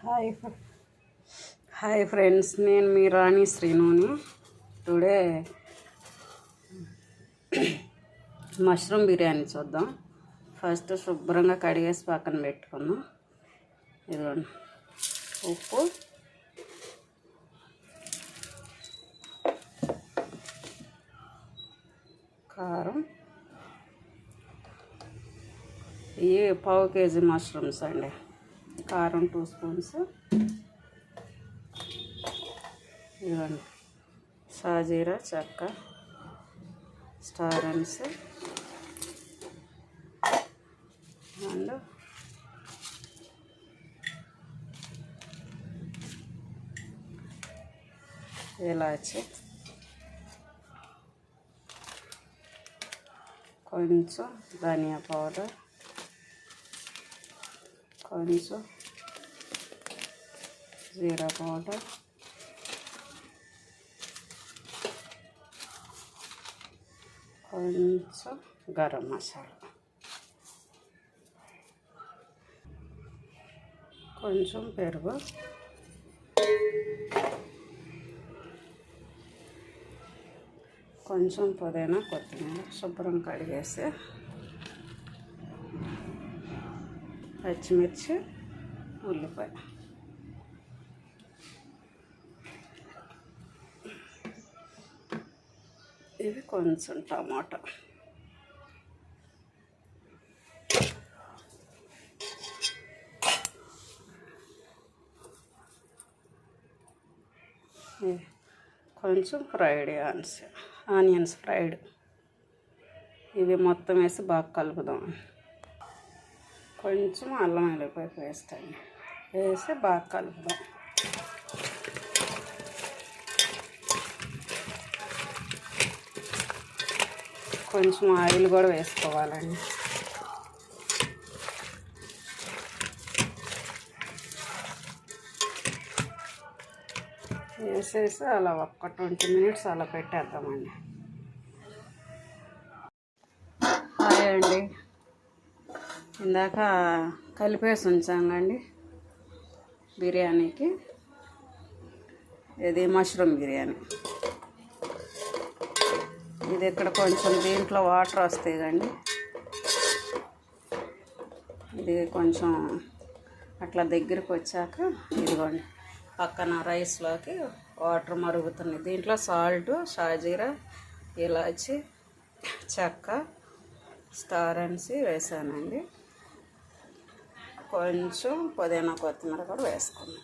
Hi hi friends, నేను మీ రాణి శ్రీనుని. Today mushroom biryani చూద్దాం. First శుభ్రంగా కడిగేసి పక్కన పెట్టుకుందాం. ఇదిగోండి, ఉప్పు, కారం. ఇవి పావు కేజీ మష్రూమ్స్ అండి. కారం 2 స్పూన్స్. ఇదిగోండి, సాజీరా, చెక్క, స్టార్ అన్స్ అండ్ ఇలాచి, కొంచెం ధనియా పౌడర్, కొంచెం జీరా పౌడర్, కొంచెం గరం మసాలా, కొంచెం పెరుగు, కొంచెం పుదీనా, కొత్తిమీర శుభ్రం కడిగేసి, పచ్చిమిర్చి, ఉల్లిపాయ, ఇది కొంచెం టమాటా, కొంచెం ఫ్రైడ్ ఆనియన్స్ ఫ్రైడ్. ఇవి మొత్తం వేసి బాగా కలుపుదాం. కొంచెం అల్లం వెల్లిపాయ పేస్ట్ అండి వేసి బాగా కలుపుదాం. కొంచెం ఆయిల్ కూడా వేసుకోవాలండి. వేసేసి అలా ఒక్క 20 మినిట్స్ అలా పెట్టేద్దామండి. హాయ్ అండి, ఇందాక కలిపేసి ఉంచామండి బిర్యానీకి. ఇది మష్రూమ్ బిర్యానీ. ఇది ఇక్కడ కొంచెం దీంట్లో వాటర్ వస్తాయి కండి. ఇది కొంచెం అట్లా దగ్గరికి వచ్చాక ఇదిగోండి, పక్కన రైస్లోకి వాటర్ మరుగుతున్నాయి. దీంట్లో సాల్ట్, షాజీరా, ఇలాచి, చెక్క, స్టార్ అన్స్ వేసానండి. కొంచెం పుదీనా, కొత్తిమీర కూడా వేసుకున్నాం.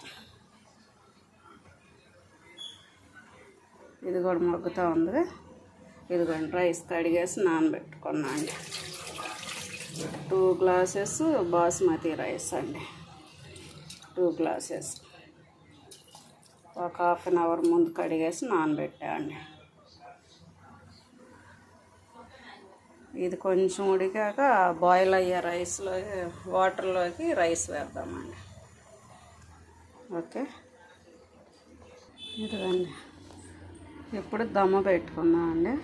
ఇది కూడా మగ్గుతూ ఉంది. ఇదిగోండి, రైస్ కడిగేసి నానబెట్టుకున్నా అండి. 2 గ్లాసెస్ బాస్మతి రైస్ అండి. 2 గ్లాసెస్ ఒక ½ అన్ అవర్ ముందు కడిగేసి నానబెట్టా అండి. ఇది కొంచెం ఉడికాక బాయిల్ అయ్యే వాటర్లోకి రైస్ వేద్దామండి. ఓకే, ఇదిగండి, ఇప్పుడు దమ్మ పెట్టుకుందామండి.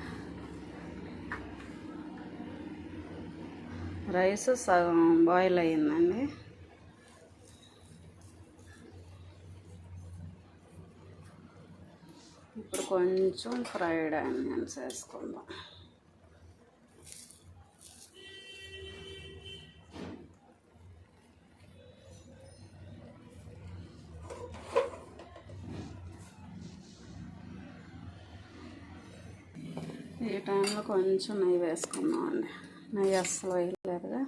రైస్ సగం బాయిల్ అయ్యిందండి. ఇప్పుడు కొంచెం ఫ్రైడ్ ఆనియన్స్ వేసుకుందాం. ఈ టైంలో కొంచెం నెయ్యి వేసుకుందాం అండి. నెయ్యి అస్సలు వేయలేదుగా,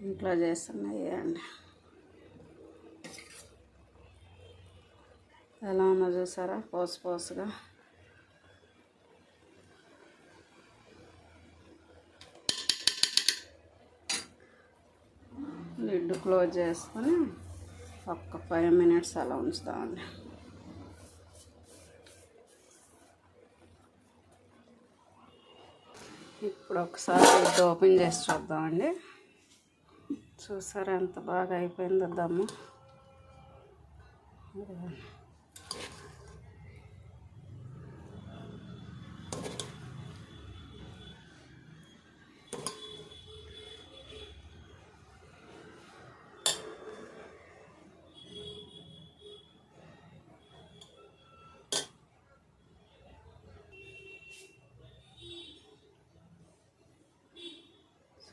ఇంట్లో చేసిన నెయ్యి అండి. ఎలా ఉందో చూసారా, పోసుగా. లిడ్ క్లోజ్ చేసుకొని ఒక్క 5 మినిట్స్ అలా ఉంచుతామండి. ఇప్పుడు ఒకసారి లిడ్ ఓపెన్ చేసి చూద్దామండి. చూసారా ఎంత బాగా అయిపోయిందో దమ్ము.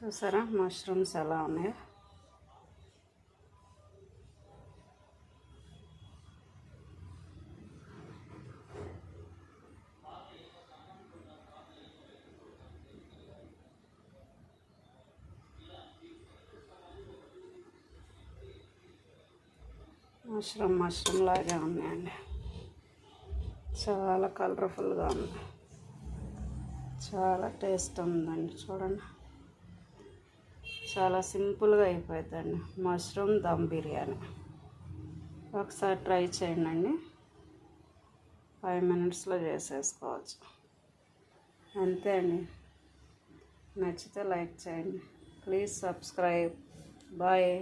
చూసారా మష్రూమ్స్ ఎలా ఉన్నాయో. మష్రూమ్ లాగే ఉన్నాయండి. చాలా కలర్ఫుల్గా ఉంది, చాలా టేస్ట్ ఉందండి. చూడండి, చాలా సింపుల్గా అయిపోతుందండి మష్రూమ్ దమ్ బిర్యానీ. ఒకసారి ట్రై చేయండి, 5 మినిట్స్లో చేసేసుకోవచ్చు. అంతే అండి. నచ్చితే లైక్ చేయండి. Please subscribe. బాయ్.